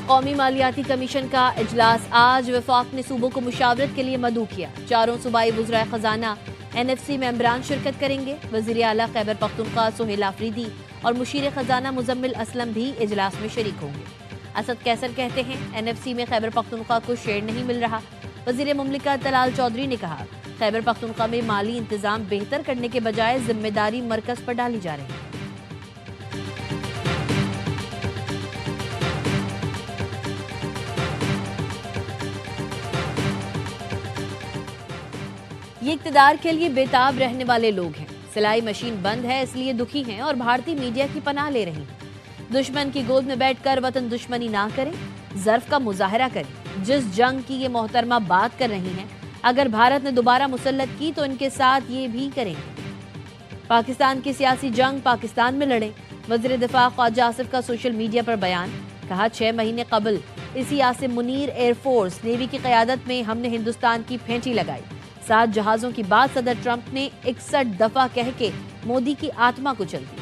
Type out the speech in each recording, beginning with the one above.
قومی مالیاتی کمیشن کا اجلاس آج وفاق نے صوبوں کو مشاورت کے لیے مدعو کیا۔ چاروں صوبائی وزرائے خزانہ NFC ممبران شرکت کریں گے۔ وزیر اعلیٰ خیبر پختونخوا سہیل آفریدی اور مشیر خزانہ مزمل اسلم بھی اجلاس میں شریک ہوں گے۔ اسد کیسر کہتے ہیں NFC میں خیبر پختونخوا کو شیئر نہیں مل رہا۔ وزیر مملکت طلال چودھری نے کہا خیبر پختونخوا میں مالی انتظام بہتر کرنے کے بجائے ذمہ داری مرکز پر ڈالی جا رہی ہے۔ یہ اقتدار کے لیے بےتاب رہنے والے لوگ ہیں۔ سلائی مشین بند ہے اس لیے دکھی ہیں اور بھارتی میڈیا کی پناہ لے رہی ہیں۔ دشمن کی گود میں بیٹھ کر وطن دشمنی نہ کریں، ظرف کا مظاہرہ کریں۔ جس جنگ کی یہ محترمہ بات کر رہی ہیں، اگر بھارت نے دوبارہ مسلط کی تو ان کے ساتھ یہ بھی کریں گے۔ پاکستان کی سیاسی جنگ پاکستان میں لڑیں۔ وزیر دفاع خواجہ آصف کا سوشل میڈیا پر بیان، کہا 6 مہینے قبل اسی Asim Munir air force navy کی قیادت میں ہم نے ہندوستان کی پھینٹی لگائی۔ 7 جہازوں کی بات صدر ٹرمپ نے 61 دفعہ کہہ کے مودی کی آتما کو چل دی۔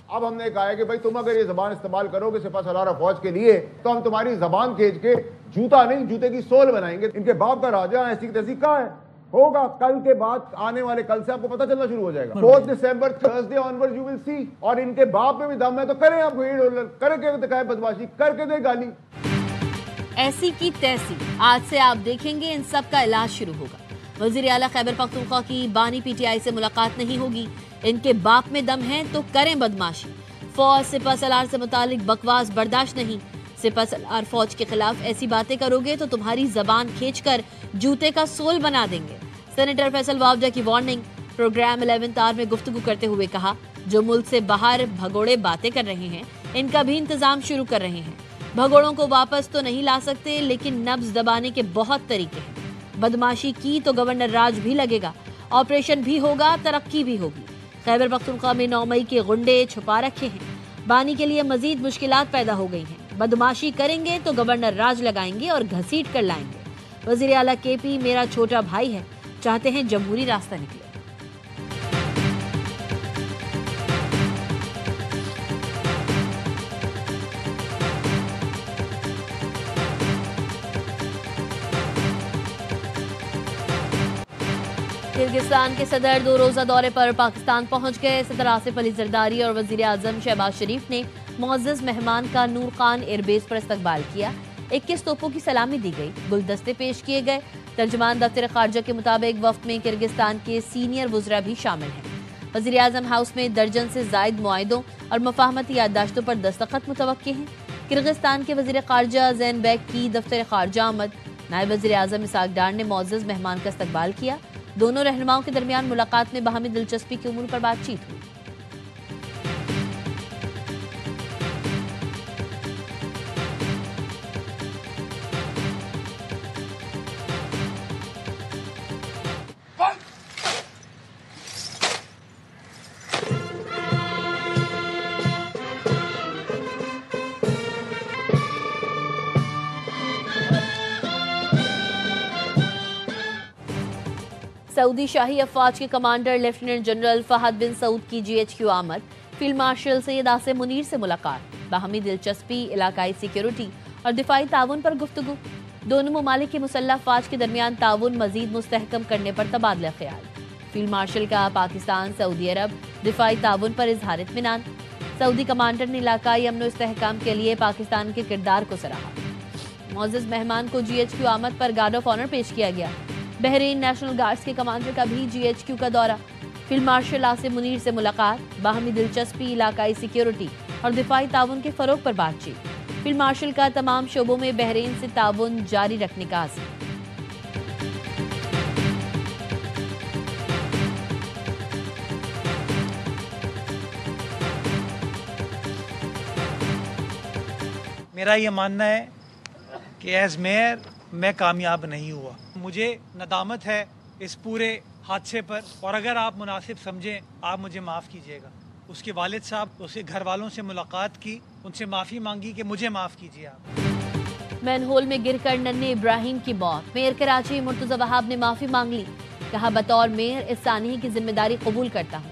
اب ہم نے کہا ہے کہ بھائی تم اگر یہ زبان استعمال کرو گے سپہ سالار فوج کے لیے تو ہم تمہاری زبان کھینچ کے جوتا نہیں جوتے کی سول بنائیں گے۔ ان کے باپ کا راجہ ایسی تیسی کہاں ہے ہوگا کل کے بعد آنے والے کل سے آپ کو پتہ چلنا شروع ہو جائے گا۔ 4 دسمبر تھرسڈے آنورڈ یو ول سی۔ اور ان کے باپ میں بھی دم ہے تو کریں آپ کر کے دکھائیں بدماشی، کر کے دے گالی۔ ایسی کی تیسی آج سے آپ دیکھیں گے ان سب کا علاج شروع ہوگا۔ وزیر اعلیٰ خیبر پختونخوا کی بانی PTI سے ملاقات نہیں ہوگی۔ ان کے باپ میں دم ہے تو کریں بدماشی۔ فوج سپہ سالار سے متعلق بکواس برداشت نہیں۔ سپہ سالار فوج کے خلاف ایسی باتیں کرو گے تو تمہاری زبان کھینچ کر جوتے کا سول بنا دیں گے۔ سینیٹر فیصل واوڈہ کی وارننگ، پروگرام 11th آور میں گفتگو کرتے ہوئے کہا جو ملک سے باہر بھگوڑے باتیں کر رہے ہیں ان کا بھی انتظام شروع کر رہے ہیں۔ بھگوڑوں کو واپس تو نہیں لا سکتے لیکن نبض دبانے کے بہت طریقے ہیں۔ بدماشی کی تو گورنر راج بھی لگے گا، آپریشن بھی ہوگا، ترقی بھی ہوگی۔ خیبر پختونخوا میں 9 مئی کے غنڈے چھپا رکھے ہیں۔ بانی کے لیے مزید مشکلات پیدا ہو گئی ہیں۔ بدماشی کریں گے تو گورنر راج لگائیں گے اور گھسیٹ کر لائیں گے۔ وزیر اعلیٰ KP میرا چھوٹا بھائی ہے، چاہتے ہیں جمہوری راستہ نکلے۔ کرغزستان کے صدر 2 روزہ دورے پر پاکستان پہنچ گئے۔ صدر آصف علی زرداری اور وزیر اعظم شہباز شریف نے معزز مہمان کا نور خان ایئر بیس پر استقبال کیا۔ 21 توپوں کی سلامی دی گئی، گلدستے پیش کیے گئے۔ ترجمان دفتر خارجہ کے مطابق وفد میں کرغزستان کے سینئر وزراء بھی شامل ہیں۔ وزیر اعظم ہاؤس میں درجن سے زائد معاہدوں اور مفاہمتی یادداشتوں پر دستخط متوقع ہیں۔ کرغزستان کے وزیر خارجہ زین بیگ کی دفتر خارجہ آمد۔ نائب وزیر اعظم اسحاق ڈار نے معزز مہمان کا استقبال کیا۔ دونوں رہنماؤں کے درمیان ملاقات میں باہمی دلچسپی کے امور پر بات چیت ہوئی۔ سعودی شاہی افواج کے کمانڈر لیفٹیننٹ جنرل فہد بن سعود کی GHQ آمد۔ فیلڈ مارشل سید عاصم منیر سے ملاقات، باہمی دلچسپی، علاقائی سیکیورٹی اور دفاعی تعاون پر گفتگو۔ دونوں ممالک کی مسلح افواج کے درمیان تعاون مزید مستحکم کرنے پر تبادلہ خیال۔ فیلڈ مارشل کا پاکستان سعودی عرب دفاعی تعاون پر اظہار اطمینان۔ سعودی کمانڈر نے علاقائی امن و استحکام کے لیے پاکستان کے کردار کو سراہا۔ معزز مہمان کو GHQ آمد پر گارڈ آف آنر پیش کیا گیا۔ بحرین نیشنل گارڈز کے کمانڈر کا بھی GHQ کا دورہ۔ فیلڈ مارشل عاصم منیر سے ملاقات، باہمی دلچسپی، علاقائی سیکیورٹی اور دفاعی تعاون کے فروغ پر بات چیت۔ فیلڈ مارشل کا تمام شعبوں میں بحرین سے تعاون جاری رکھنے کا عزم۔ میرا یہ ماننا ہے کہ ایز میئر میں کامیاب نہیں ہوا۔ مجھے ندامت ہے اس پورے حادثے پر، اور اگر آپ مناسب سمجھیں آپ مجھے معاف کیجیے گا۔ اس کے والد صاحب، اس کے گھر والوں سے ملاقات کی، ان سے معافی مانگی کہ مجھے معاف کیجیے آپ۔ مین ہول میں گر کر ننھے ابراہیم کی موت، میئر کراچی مرتضی وہاب نے معافی مانگ لی۔ کہا بطور میئر اس سانحے کی ذمہ داری قبول کرتا ہوں۔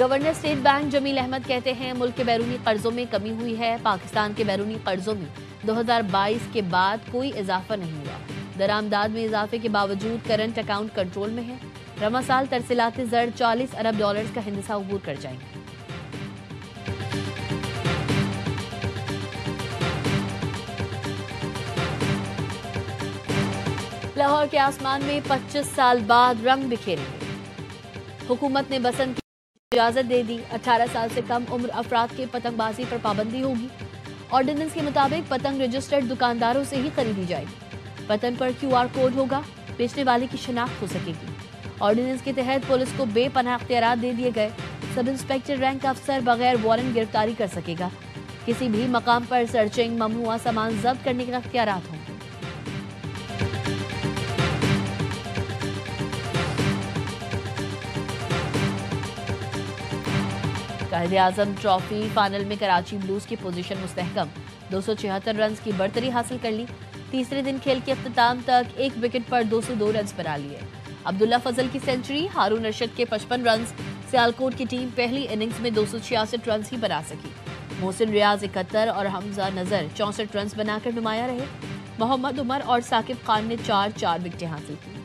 گورنر اسٹیٹ بینک جمیل احمد کہتے ہیں ملک کے بیرونی قرضوں میں کمی ہوئی ہے. پاکستان کے بیرونی قرضوں میں 2022 کے بعد کوئی اضافہ نہیں ہوا. درآمدات میں اضافے کے باوجود کرنٹ اکاؤنٹ کنٹرول میں ہے. رواں سال ترسیلات زر 40 ارب ڈالرز کا ہندسہ عبور کر جائیں گے. لاہور کے آسمان میں 25 سال بعد رنگ بکھیریں گے. حکومت نے بسنت کی اجازت دے دی. 18 سال سے کم عمر افراد کے پتنگ بازی پر پابندی ہوگی. آرڈیننس کے مطابق پتنگ رجسٹرڈ دکانداروں سے ہی خریدی جائے گی. پتنگ پر QR کوڈ ہوگا. بیچنے والے کی شناخت ہو سکے گی. آرڈیننس کے تحت پولیس کو بے پناہ اختیارات دے دیے گئے. سب انسپیکٹر رینک افسر بغیر وارنٹ گرفتاری کر سکے گا. کسی بھی مقام پر سرچنگ، ممنوعہ سامان ضبط کرنے کے اختیارات ہوں گے. قائد اعظم ٹرافی فائنل میں کراچی بلوز کی پوزیشن مستحکم. 276 رنز کی برتری حاصل کر لی. تیسرے دن کھیل کے اختتام تک ایک وکٹ پر 202 رنز بنا لیے. عبداللہ فضل کی سینچری، ہارون رشید کے 55 رنز. سیالکوٹ کی ٹیم پہلی اننگز میں 266 رنز ہی بنا سکی. محسن ریاض 71 اور حمزہ نذر 64 رنز بنا کر نمایاں رہے. محمد عمر اور ثاقب خان نے 4 وکٹیں حاصل کی.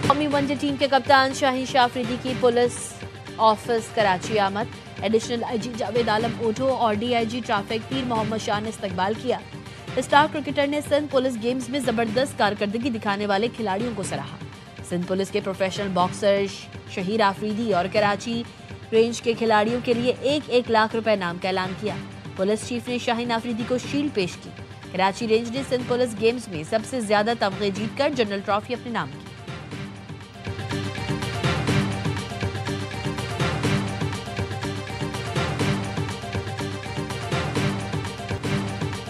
قومی ون ڈے ٹیم کے کپتان شاہین شاہ افریدی کی پولیس آفس کراچی آمد. ایڈیشنل IG جاوید عالم اوٹو اور DIG ٹریفک پیر محمد شاہ نے استقبال کیا. اسٹار کرکٹر نے سندھ پولیس گیمز میں زبردست کارکردگی دکھانے والے کھلاڑیوں کو سراہا. سندھ پولیس کے پروفیشنل باکسر شہیر آفریدی اور کراچی رینج کے کھلاڑیوں کے لیے 1 لاکھ روپے انعام کا اعلان کیا. پولیس چیف نے شاہین آفریدی کو شیلڈ پیش کی. کراچی رینج نے سندھ پولیس گیمز میں سب سے زیادہ تمغے جیت کر جنرل ٹرافی اپنے نام کی.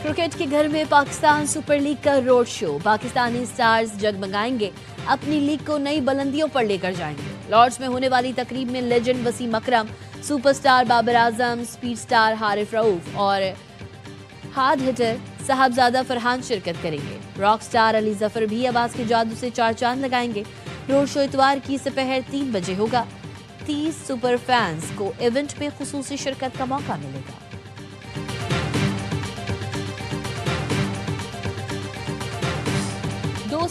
کرکٹ کے گھر میں پاکستان سپر لیگ کا روڈ شو. پاکستانی سٹارز جگمگائیں گے. اپنی لیگ کو نئی بلندیوں پر لے کر جائیں گے. لارڈز میں ہونے والی تقریب میں لیجنڈ وسیم اکرم، super star Babar Azam, speed star Haris رؤوف اور ہارڈ ہٹر صاحبزادہ فرحان شرکت کریں گے. راک سٹار علی ظفر بھی آواز کے جادو سے 4 چاند لگائیں گے. روڈ شو اتوار کی سپہر 3 بجے ہوگا. 30 سپر فینز کو ایونٹ میں خصوصی شرکت کا موقع ملے گا.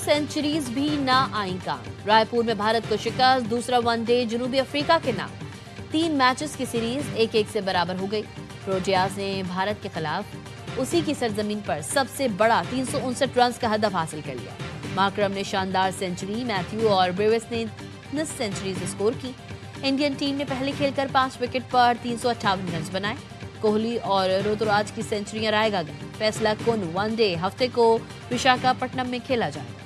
سینچریز بھی نہ آئیں کام. رائے پور میں بھارت کو شکست. دوسرا ون ڈے جنوبی افریقہ کے نام. 3 میچز کی سیریز 1-1 سے برابر ہو گئی. پروٹیاز نے بھارت کے خلاف اسی کی سرزمین پر سب سے بڑا 359 رنز کا ہدف حاصل کر لیا. مارکرم نے شاندار سینچری، میتھیو اور بریوس نے 19 سینچریز اسکور کی. انڈین ٹیم نے پہلے کھیل کر 5 وکٹ پر 358 رنز بنائے. کوہلی اور روتوراج کی سینچریاں رائے گا گئیں. فیصلہ کن ون ڈے ہفتے کو وشاکھاپٹنم میں کھیلا جائے گا.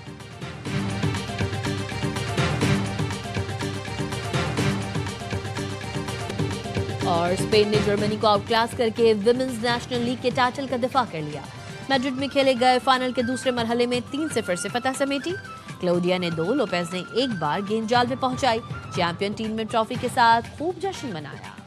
اور اسپین نے جرمنی کو آؤٹ کلاس کر کے ویمنز نیشنل لیگ کے ٹائٹل کا دفاع کر لیا. میڈرڈ میں کھیلے گئے فائنل کے دوسرے مرحلے میں 3-0 سے فتح سمیٹی. کلوڈیا نے 2، لوپیز نے 1 بار گیند جال میں پہنچائی. چیمپئن ٹیم میں ٹرافی کے ساتھ خوب جشن منایا.